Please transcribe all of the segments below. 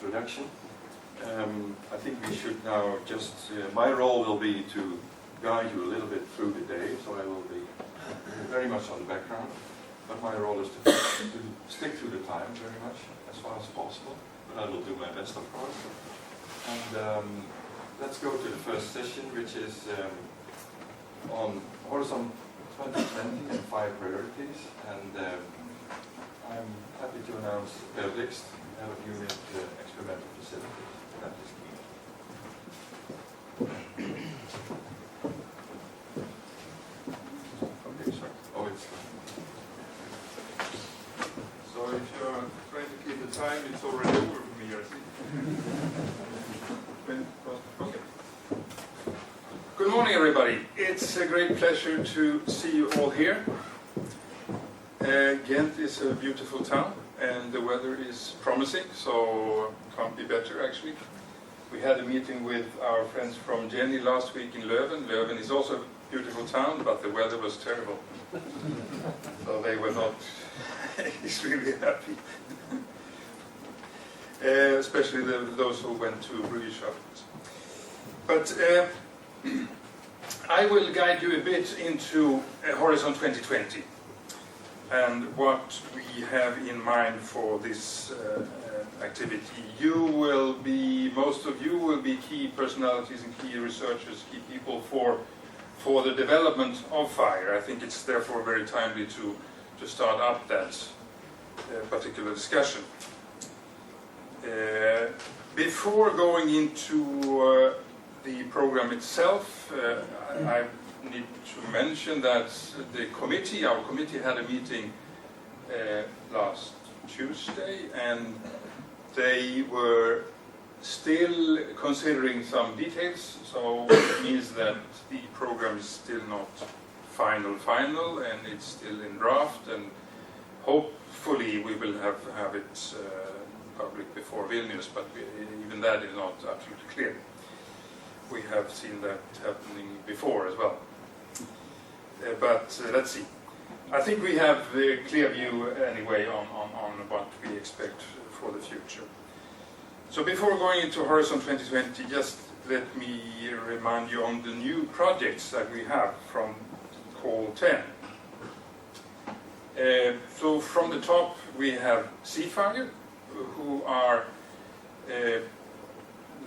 introduction. I think we should now just, my role will be to guide you a little bit through the day, so I will be very much on the background, but my role is to stick to the time very much, as far as possible, but I will do my best, of course. And let's go to the first session, which is on Horizon 2020 and 5 priorities, and I'm happy to announce Blixt, Head of Unit Experimental Facilities. That is okay, sorry. Oh, it's so if you're trying to keep the time, it's already over for me, I see. Okay. Good morning, everybody. It's a great pleasure to see you all here. Ghent is a beautiful town, and the weather is promising, so can't be better, actually. We had a meeting with our friends from Jenny last week in Leuven. Leuven is also a beautiful town, but the weather was terrible. So they were not extremely happy. Especially those who went to Bruges afterwards. But I will guide you a bit into Horizon 2020 and what we have in mind for this activity. Most of you will be key personalities and key researchers, key people for the development of FIRE. I think it's therefore very timely to start up that particular discussion. Before going into the program itself, I need to mention that our committee had a meeting last Tuesday, and they were still considering some details, so it means that the program is still not final, and it's still in draft, and hopefully we will have it public before Vilnius, but even that is not absolutely clear. We have seen that happening before as well. But let's see. I think we have a clear view anyway on what we expect for the future. So before going into Horizon 2020, just let me remind you on the new projects that we have from Call 10. So from the top we have CFIRE, who are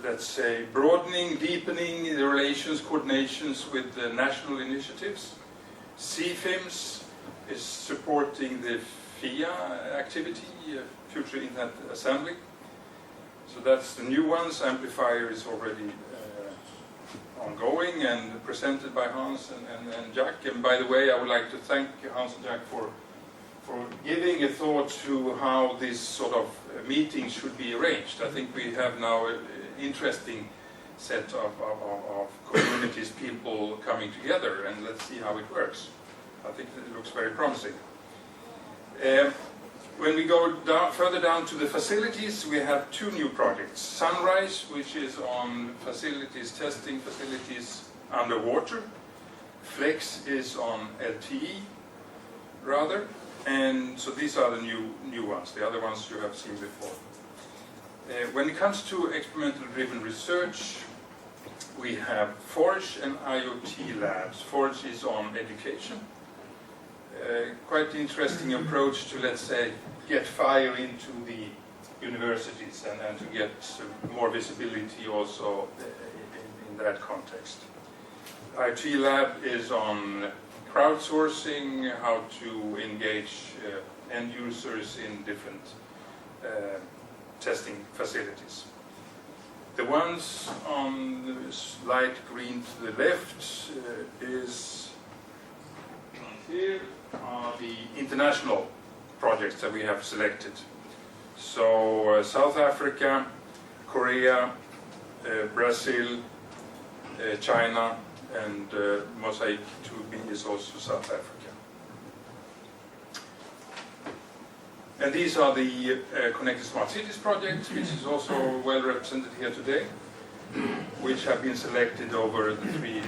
let's say broadening, deepening the relations, coordinations with the national initiatives. CFIMS is supporting the FIA activity, Future Internet Assembly. So that's the new ones. AmpliFIRE is already ongoing and presented by Hans and Jack. And by the way, I would like to thank Hans and Jack for giving a thought to how this sort of meeting should be arranged. I think we have now an interesting set of communities, people coming together, and let's see how it works. I think it looks very promising. When we go further down to the facilities, we have two new projects. Sunrise, which is on facilities, testing facilities underwater. Flex is on LTE, rather. And so these are the new ones. The other ones you have seen before. When it comes to experimental-driven research, we have Forge and IoT labs. Forge is on education. Quite interesting approach to, let's say, get FIRE into the universities and to get more visibility also in that context. IoT lab is on crowdsourcing, how to engage end users in different testing facilities. The ones on the light green to the left is here are the international projects that we have selected. So South Africa, Korea, Brazil, China, and Mosaic 2B is also South Africa. And these are the Connected Smart Cities projects, which is also well represented here today, which have been selected over the 3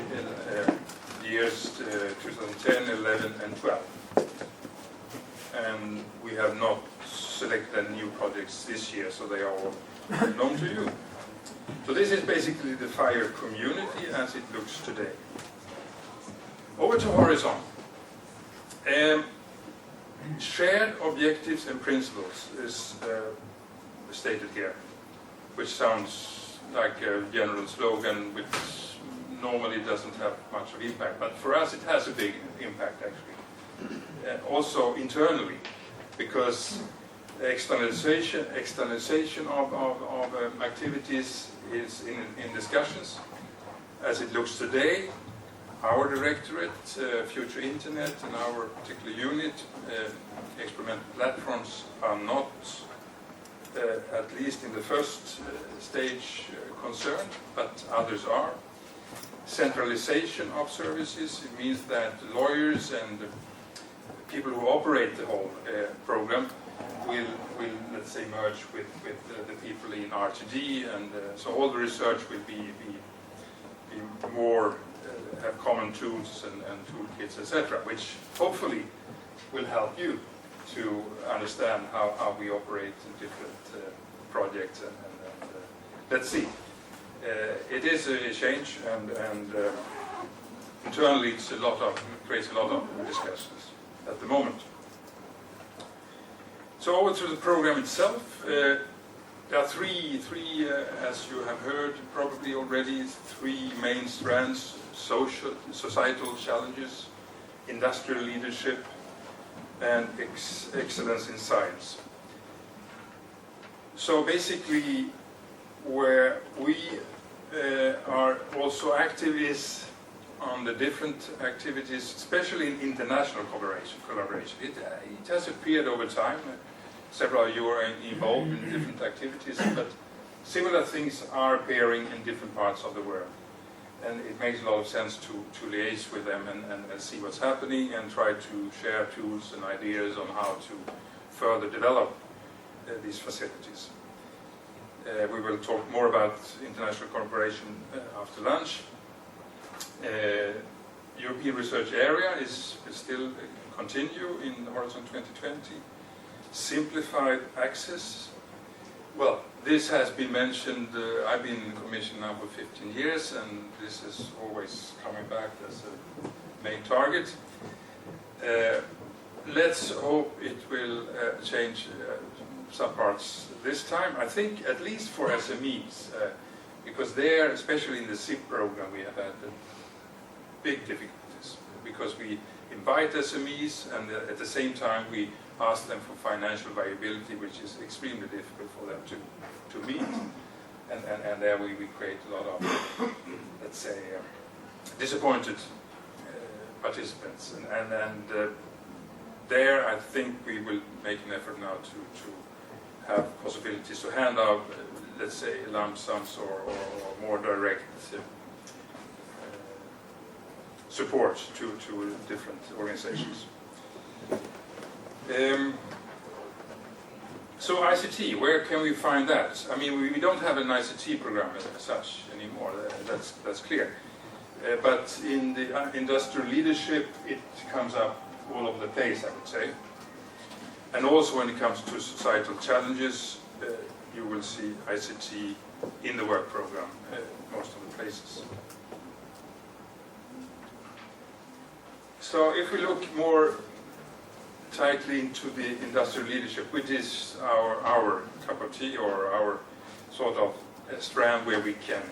years, 2010, 11, and 12. And we have not selected any new projects topics this year, so they are all known to you. So this is basically the FIRE community as it looks today. Over to Horizon. Shared objectives and principles is stated here, which sounds like a general slogan which normally doesn't have much of impact, but for us it has a big impact actually. Also internally, because externalization of activities is in discussions. As it looks today, our directorate, Future Internet, and our particular unit, experimental platforms, are not, at least in the first stage, concerned, but others are. Centralization of services, it means that lawyers and people who operate the whole program will, let's say, merge with the people in R2D, and so all the research will be more, have common tools and toolkits, etc., which hopefully will help you to understand how we operate in different projects, and let's see. It is a change, and internally it's creates a lot of discussions at the moment. So over to the program itself. There are three, as you have heard probably already, three main strands: societal challenges, industrial leadership, and excellence in science. So basically, where we are also active is on the different activities, especially in international collaboration. It has appeared over time. Several of you are involved in different activities, but similar things are appearing in different parts of the world. And it makes a lot of sense to liaise with them and see what's happening, and try to share tools and ideas on how to further develop these facilities. We will talk more about international cooperation after lunch. European Research Area will still continue in Horizon 2020. Simplified access. Well, this has been mentioned. I've been in the Commission now for 15 years, and this is always coming back as a main target. Let's hope it will change some parts this time. I think at least for SMEs, because there, especially in the SIP program, we have had big difficulties, because we invite SMEs, and at the same time we ask them for financial viability, which is extremely difficult for them to meet, and there we create a lot of, let's say, disappointed participants, and there I think we will make an effort now to have possibilities to hand out, let's say, lump sums or more direct support to different organizations. So ICT, where can we find that? I mean, we don't have an ICT program as such anymore, that's clear. But in the industrial leadership, it comes up all over the place, I would say. And also when it comes to societal challenges, you will see ICT in the work program, most of the places. So if we look more tightly into the industrial leadership, which is our cup of tea, or our sort of strand where we can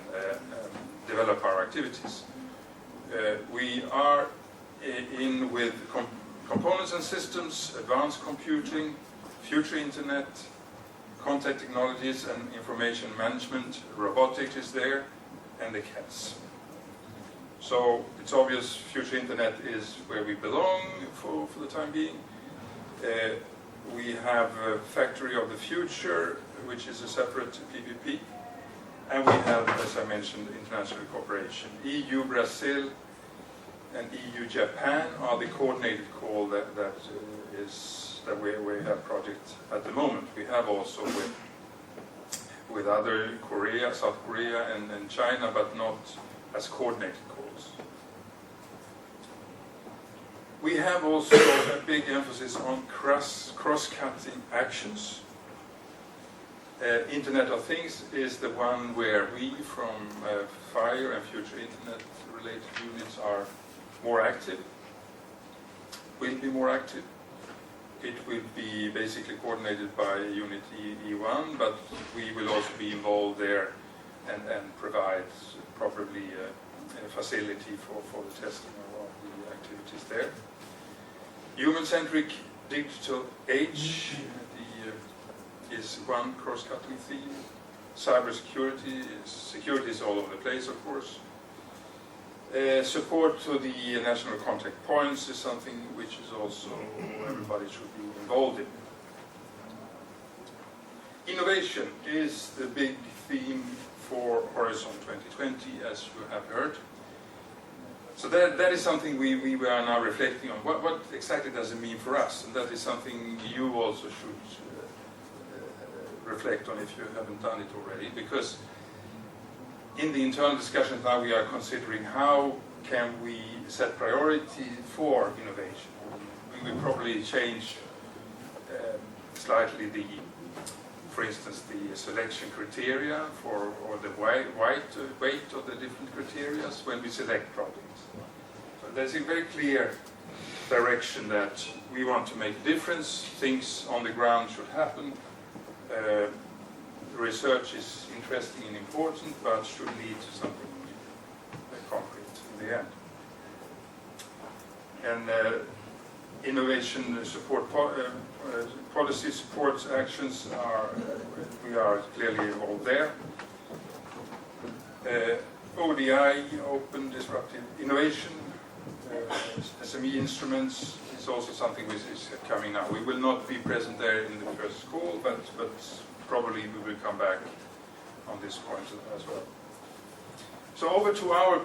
develop our activities. We are in with components and systems, advanced computing, future internet, contact technologies and information management, robotics is there, and the CAS. So it's obvious future internet is where we belong for the time being. We have a Factory of the Future, which is a separate PPP. And we have, as I mentioned, international cooperation. EU-Brazil and EU-Japan are the coordinated call that we have projects at the moment. We have also with other Korea, South Korea and China, but not as coordinated calls. We have also a big emphasis on cross-cutting actions. Internet of Things is the one where we from FIRE and future Internet-related units are more active, will be more active. It will be basically coordinated by Unit E1, but we will also be involved there and provide probably a facility for the testing of the activities there. Human-centric digital age is one cross-cutting theme. Cybersecurity, security is all over the place, of course. Support to the national contact points is something which is also everybody should be involved in. Innovation is the big theme for Horizon 2020, as you have heard. So that is something we are now reflecting on. What exactly does it mean for us? And that is something you also should reflect on if you haven't done it already, because in the internal discussions now we are considering how can we set priority for innovation. We will probably change slightly for instance, the selection criteria or the weight of the different criteria when we select projects. So there's a very clear direction that we want to make a difference. Things on the ground should happen. Research is interesting and important, but should lead to something concrete in the end. And innovation support policy support actions we are clearly involved there. ODI, Open Disruptive Innovation, SME instruments is also something which is coming now. We will not be present there in the first call, but probably we will come back on this point as well. So over to our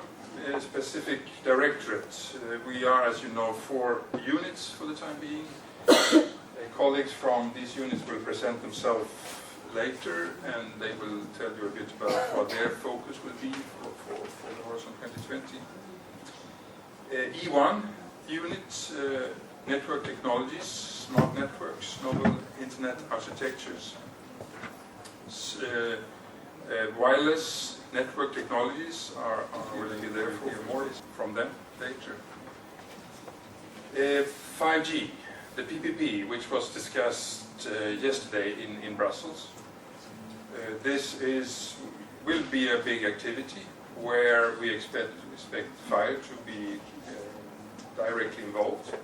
specific directorate. We are, as you know, 4 units for the time being. Colleagues from these units will present themselves later, and they will tell you a bit about what their focus will be for the Horizon 2020. E1 unit, network technologies, smart networks, novel internet architectures, wireless network technologies are already there for more from them later. 5G, the PPP, which was discussed yesterday in Brussels. This will be a big activity where we expect FIRE to be directly involved,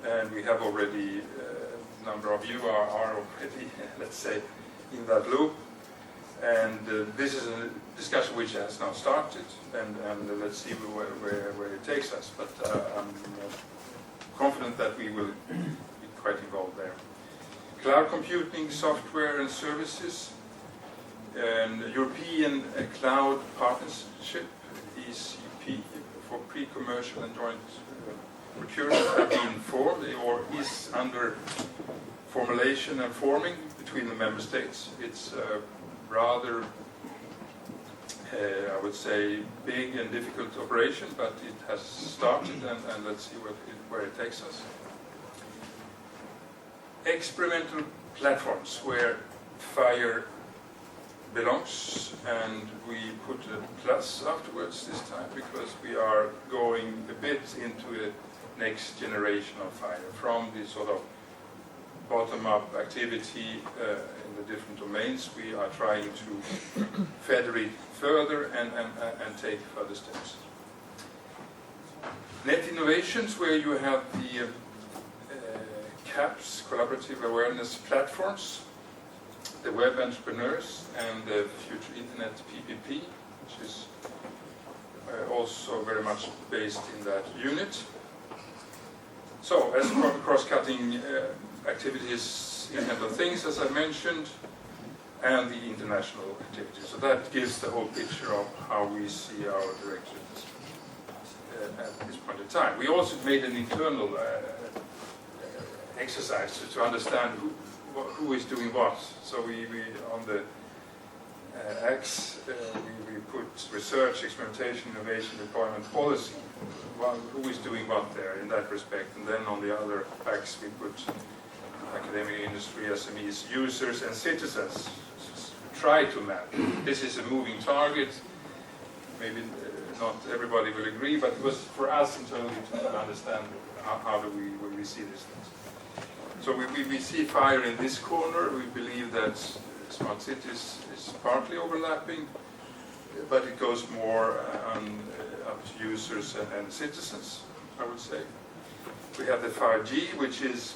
and we have already a number of you are already, let's say, in that loop. And this is a discussion which has now started, and let's see where it takes us. But I'm confident that we will be quite involved there. Cloud computing, software and services, and European Cloud Partnership, ECP, for pre-commercial and joint procurement have been formed, or is under formulation and forming between the member states. It's rather, I would say, big and difficult operation, but it has started, and let's see where it takes us. Experimental platforms, where FIRE belongs, and we put a plus afterwards this time, because we are going a bit into the next generation of FIRE, from the sort of bottom-up activity in the different domains. We are trying to federate further and take further steps. Net innovations, where you have the CAPS, Collaborative Awareness Platforms, the Web Entrepreneurs, and the Future Internet PPP, which is also very much based in that unit. So, as cross-cutting activities, Internet of Things, as I mentioned, and the international activities. So that gives the whole picture of how we see our direction at this point in time. We also made an internal exercise to understand who is doing what. So we on the X, we put research, experimentation, innovation, deployment, policy. Who is doing what there in that respect, and then on the other X we put academic, industry, SMEs, users and citizens try to map. This is a moving target. Maybe not everybody will agree, but it was for us internally to understand how do we see these things. So we see fire in this corner. We believe that smart cities is partly overlapping, but it goes more up to users and citizens, I would say. We have the 5G, which is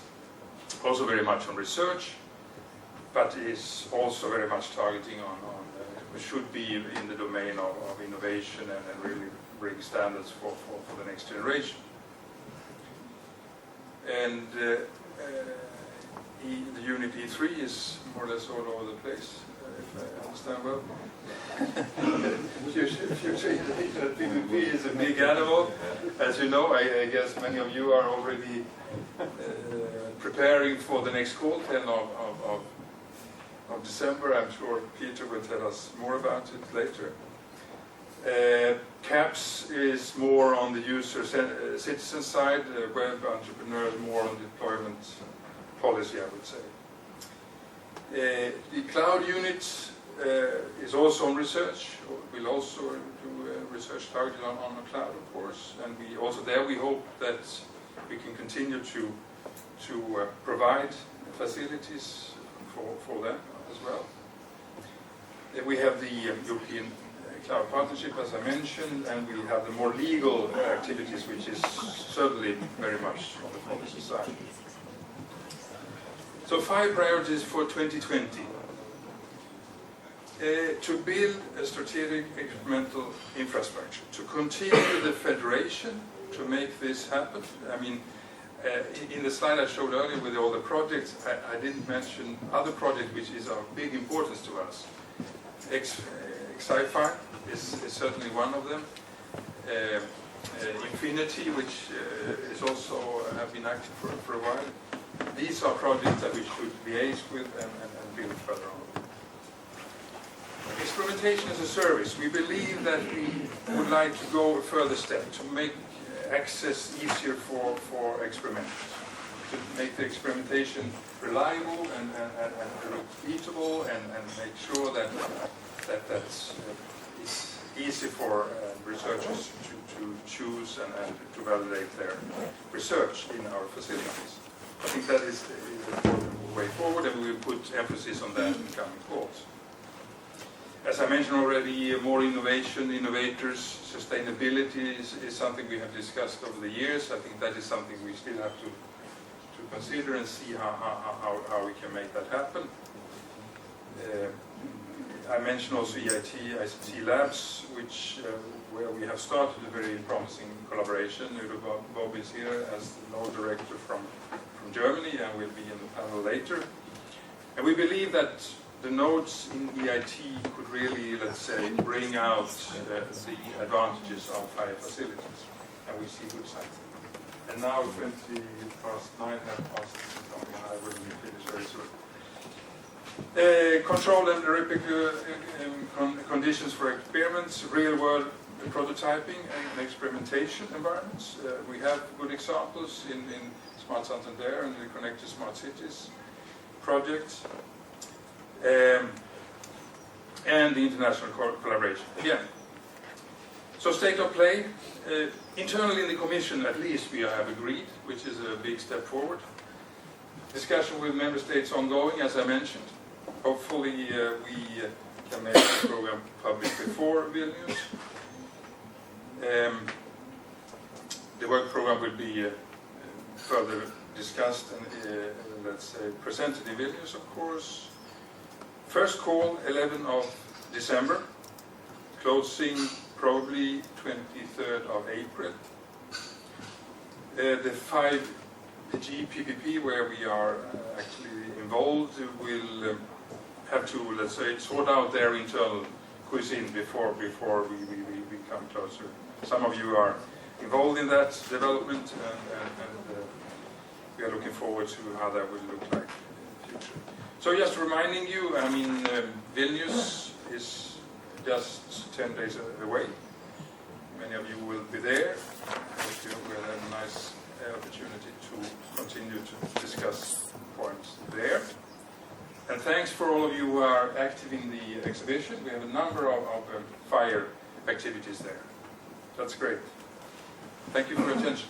also very much on research, but is also very much targeting on should be in the domain of innovation and really bring standards for the next generation. And the Unit E3 is more or less all over the place, if I understand well. Future Internet PPP is a big animal. As you know, I guess many of you are already preparing for the next call, 10th of December. I'm sure Peter will tell us more about it later. CAPS is more on the user-citizen side, web entrepreneurs more on deployment policy, I would say. The cloud unit is also on research. We'll also do research targeted on the cloud, of course, and we hope that we can continue to provide facilities for them as well. We have the European Cloud Partnership, as I mentioned, and we have the more legal activities, which is certainly very much on the policy side. So 5 priorities for 2020. To build a strategic experimental infrastructure, to continue the federation, to make this happen. I mean, in the slide I showed earlier with all the projects, I didn't mention other projects which is of big importance to us. AmpliFIRE is certainly one of them. Infinity, which is also have been active for a while. These are projects that we should liaise with and build further on. Experimentation as a service. We believe that we would like to go a further step to make access easier for experimenters, to make the experimentation reliable and repeatable, and make sure that it's easy for researchers to choose and to validate their research in our facilities. I think that is the important way forward, and we will put emphasis on that in the coming calls. As I mentioned already, more innovation, innovators, sustainability is something we have discussed over the years. I think that is something we still have to consider and see how we can make that happen. I mentioned also EIT, ICT Labs, where we have started a very promising collaboration. Bob is here as the node director from Germany and will be in the panel later. And we believe that the nodes in EIT could really, let's say, bring out the advantages of 5 facilities, and we see good signs. And now 20 past 9 have passed, and I will be finished very soon. Control and conditions for experiments, real-world prototyping and experimentation environments. We have good examples in Smart Santander and the Connected Smart Cities projects. And the international collaboration. Again, so state of play. Internally in the Commission, at least, we have agreed, which is a big step forward. Discussion with member states ongoing, as I mentioned. Hopefully, we can make the program public before Vilnius. The work program will be further discussed and, let's say, presented in Vilnius, of course. First call, 11th of December. Closing probably 23rd of April. The 5G PPP, where we are actually involved, will have to, let's say, sort out their internal cuisine before we come closer. Some of you are involved in that development, and we are looking forward to how that will look like in the future. So just reminding you, I mean, Vilnius is just 10 days away. Many of you will be there. I hope you will have a nice opportunity to continue to discuss points. thanks for all of you who are active in the exhibition. We have a number of fire activities there. That's great. Thank you for your attention.